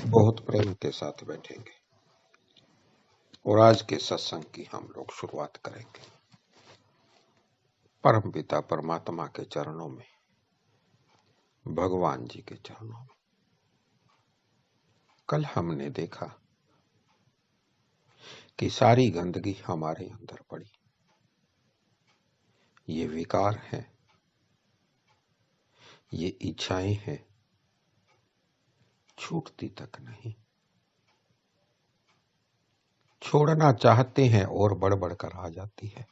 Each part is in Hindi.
बहुत प्रेम के साथ बैठेंगे और आज के सत्संग की हम लोग शुरुआत करेंगे परम पिता परमात्मा के चरणों में, भगवान जी के चरणों में। कल हमने देखा कि सारी गंदगी हमारे अंदर पड़ी। ये विकार है, ये इच्छाएं हैं, छूटती तक नहीं। छोड़ना चाहते हैं और बढ़ कर आ जाती है।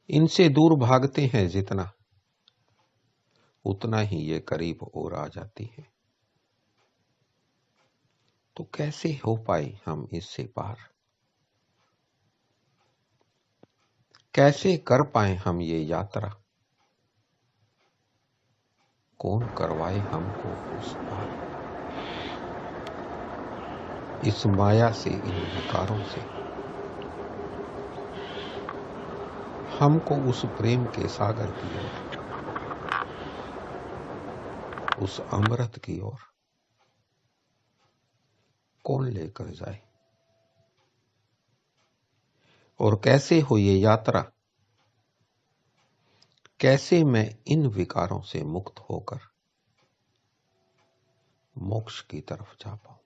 इनसे दूर भागते हैं जितना, उतना ही ये करीब और आ जाती है। तो कैसे हो पाए हम इससे पार? कैसे कर पाए हम ये यात्रा? कौन करवाए हमको उस पार? इस माया से, इन विकारों से हमको उस प्रेम के सागर की ओर, उस अमृत की ओर कौन लेकर जाए? और कैसे हो ये यात्रा? कैसे मैं इन विकारों से मुक्त होकर मोक्ष की तरफ जा पाऊं?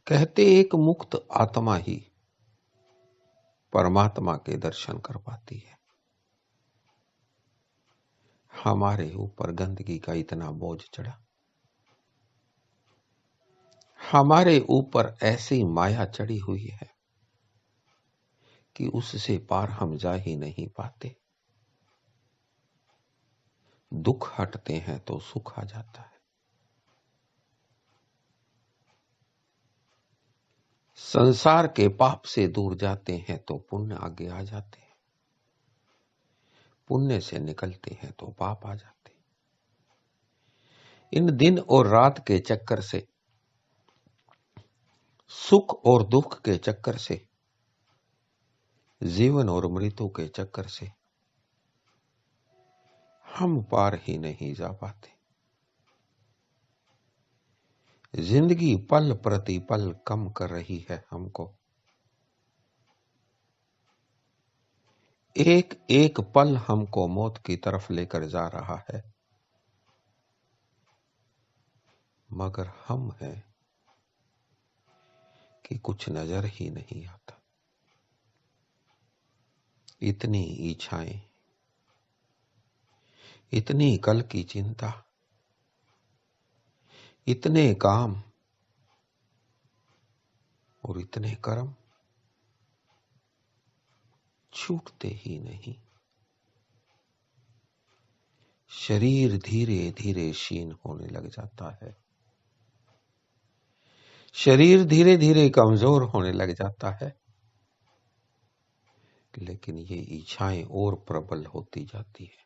कहते एक मुक्त आत्मा ही परमात्मा के दर्शन कर पाती है। हमारे ऊपर गंदगी का इतना बोझ चढ़ा, हमारे ऊपर ऐसी माया चढ़ी हुई है कि उससे पार हम जा ही नहीं पाते। दुख हटते हैं तो सुख आ जाता है। संसार के पाप से दूर जाते हैं तो पुण्य आगे आ जाते हैं। पुण्य से निकलते हैं तो पाप आ जाते हैं। इन दिन और रात के चक्कर से, सुख और दुख के चक्कर से, जीवन और मृत्यु के चक्कर से हम पार ही नहीं जा पाते। जिंदगी पल प्रति पल कम कर रही है हमको। एक एक पल हमको मौत की तरफ लेकर जा रहा है, मगर हम हैं कि कुछ नजर ही नहीं आता। इतनी इच्छाएं, इतनी कल की चिंता, इतने काम और इतने कर्म छूटते ही नहीं। शरीर धीरे धीरे क्षीण होने लग जाता है। शरीर धीरे धीरे कमजोर होने लग जाता है, लेकिन ये इच्छाएं और प्रबल होती जाती है।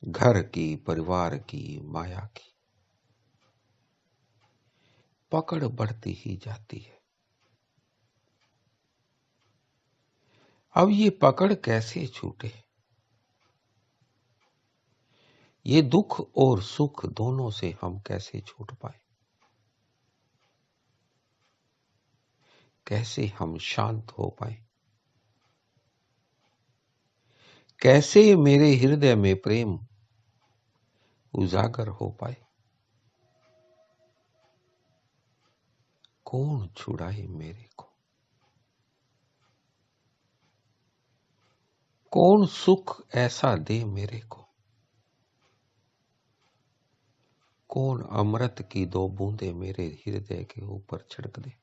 घर की, परिवार की, माया की पकड़ बढ़ती ही जाती है। अब ये पकड़ कैसे छूटे? ये दुख और सुख दोनों से हम कैसे छूट पाए? कैसे हम शांत हो पाए? कैसे मेरे हृदय में प्रेम उजागर हो पाए? कौन छुड़ाए मेरे को? कौन सुख ऐसा दे मेरे को? कौन अमृत की दो बूंदे मेरे हृदय के ऊपर छिड़क दे,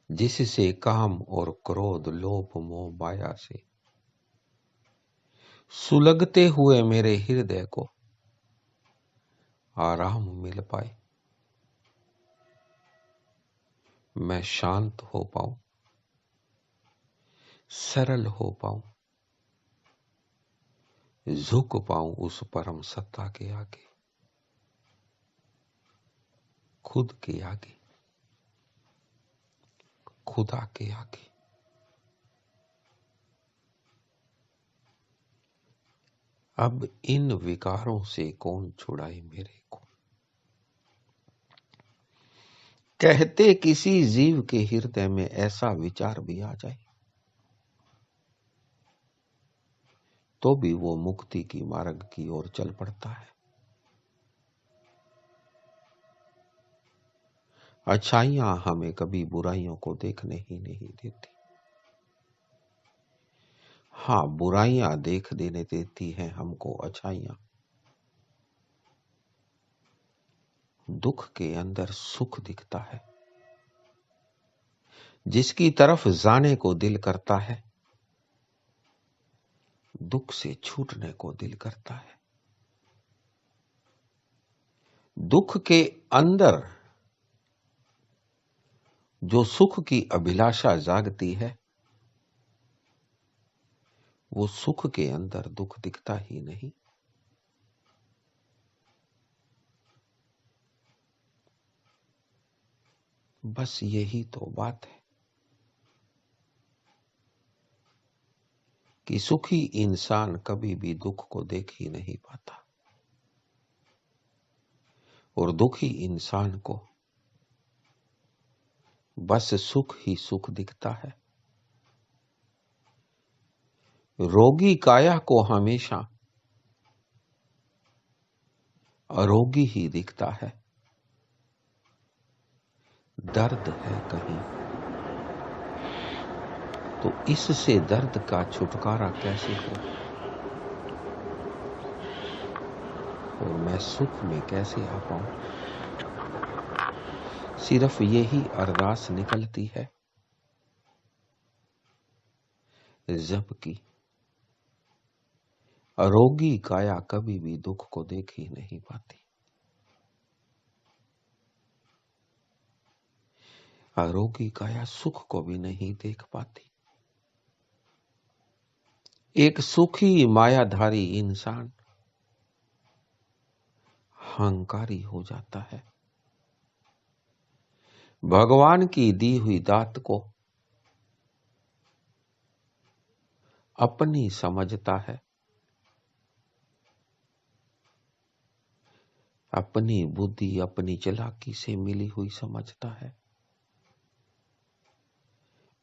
जिससे काम और क्रोध, लोभ, मोह, माया से सुलगते हुए मेरे हृदय को आराम मिल पाए। मैं शांत हो पाऊं, सरल हो पाऊं, झुक पाऊं उस परम सत्ता के आगे, खुद के आगे, खुदा के आगे। अब इन विकारों से कौन छुड़ाए मेरे को। कहते किसी जीव के हृदय में ऐसा विचार भी आ जाए तो भी वो मुक्ति की मार्ग की ओर चल पड़ता है। अच्छाइयां हमें कभी बुराइयों को देखने ही नहीं देती। हाँ, बुराइयां देख देने देती हैं हमको अच्छाइयां। दुख के अंदर सुख दिखता है, जिसकी तरफ जाने को दिल करता है दुख से छूटने को दिल करता है। दुख के अंदर जो सुख की अभिलाषा जागती है वो सुख के अंदर दुख दिखता ही नहीं। बस यही तो बात है कि सुखी इंसान कभी भी दुख को देख ही नहीं पाता और दुखी इंसान को बस सुख ही सुख दिखता है। रोगी काया को हमेशा अरोगी ही दिखता है। दर्द है कहीं तो इससे दर्द का छुटकारा कैसे हो और मैं सुख में कैसे आ पाऊं। सिर्फ यही अरदास निकलती है, जबकि अरोगी काया कभी भी दुख को देख ही नहीं पाती। अरोगी काया सुख को भी नहीं देख पाती। एक सुखी मायाधारी इंसान अहंकारी हो जाता है, भगवान की दी हुई दात को अपनी समझता है, अपनी बुद्धि अपनी चालाकी से मिली हुई समझता है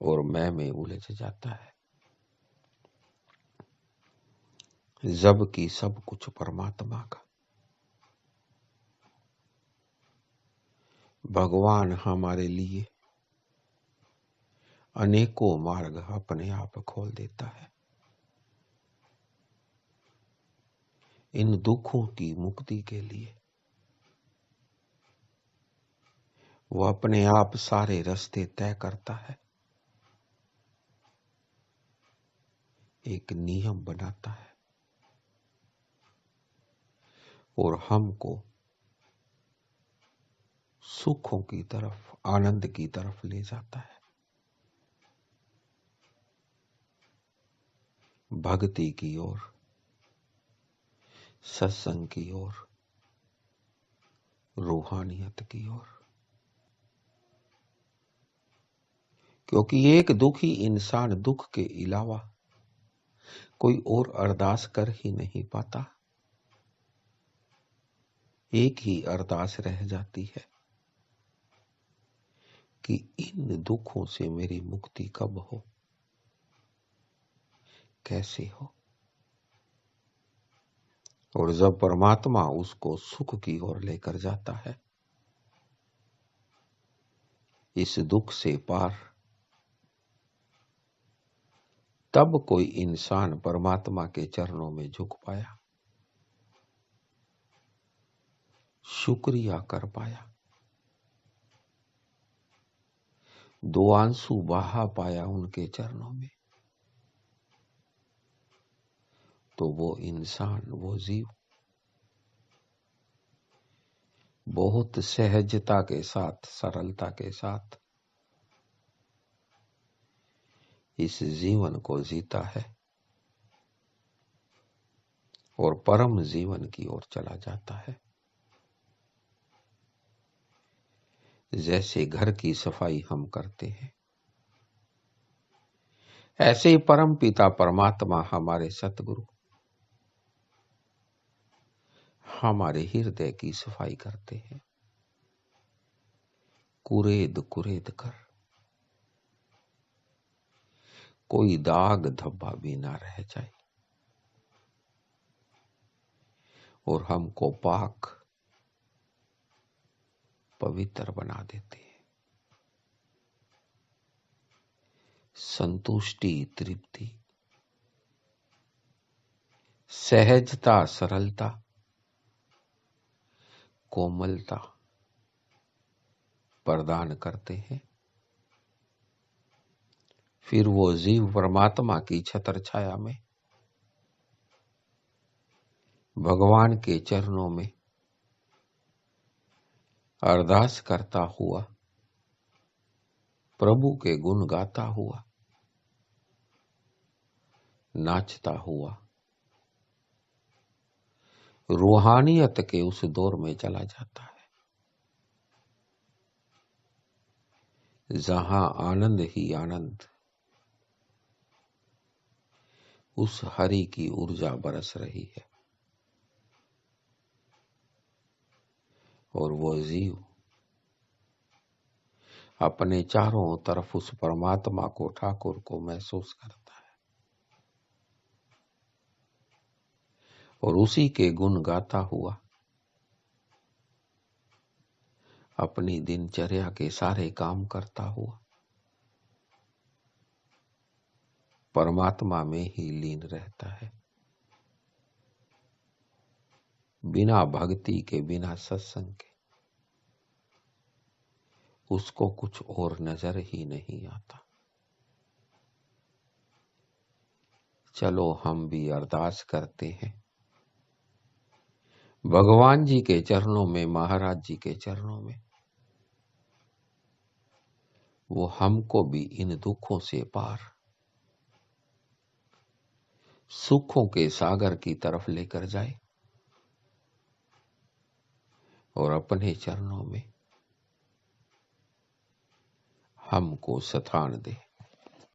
और मैं में उलझ जाता है, जबकि सब कुछ परमात्मा का। भगवान हमारे लिए अनेकों मार्ग अपने आप खोल देता है। इन दुखों की मुक्ति के लिए वो अपने आप सारे रास्ते तय करता है, एक नियम बनाता है और हमको सुखों की तरफ, आनंद की तरफ ले जाता है, भक्ति की ओर, सत्संग की ओर, रूहानियत की ओर। क्योंकि एक दुखी इंसान दुख के अलावा कोई और अरदास कर ही नहीं पाता। एक ही अरदास रह जाती है कि इन दुखों से मेरी मुक्ति कब हो, कैसे हो। और जब परमात्मा उसको सुख की ओर लेकर जाता है, इस दुख से पार, तब कोई इंसान परमात्मा के चरणों में झुक पाया, शुक्रिया कर पाया, दो आंसू बहा पाया उनके चरणों में, तो वो इंसान, वो जीव बहुत सहजता के साथ, सरलता के साथ इस जीवन को जीता है और परम जीवन की ओर चला जाता है। जैसे घर की सफाई हम करते हैं, ऐसे ही परम पिता परमात्मा हमारे सतगुरु हमारे हृदय की सफाई करते हैं, कुरेद कुरेद कर। कोई दाग धब्बा भी ना रह जाए और हमको पाक पवित्र बना देते हैं। संतुष्टि, तृप्ति, सहजता, सरलता, कोमलता प्रदान करते हैं। फिर वो जीव परमात्मा की छत्र छाया में भगवान के चरणों में अरदास करता हुआ, प्रभु के गुण गाता हुआ, नाचता हुआ रूहानियत के उस दौर में चला जाता है, जहां आनंद ही आनंद, उस हरि की ऊर्जा बरस रही है और वो जीव अपने चारों तरफ उस परमात्मा को, ठाकुर को महसूस करता है और उसी के गुण गाता हुआ अपनी दिनचर्या के सारे काम करता हुआ परमात्मा में ही लीन रहता है। बिना भक्ति के, बिना सत्संग के उसको कुछ और नजर ही नहीं आता। चलो हम भी अरदास करते हैं भगवान जी के चरणों में, महाराज जी के चरणों में, वो हमको भी इन दुखों से पार सुखों के सागर की तरफ लेकर जाए और अपने चरणों में हमको स्थान दे।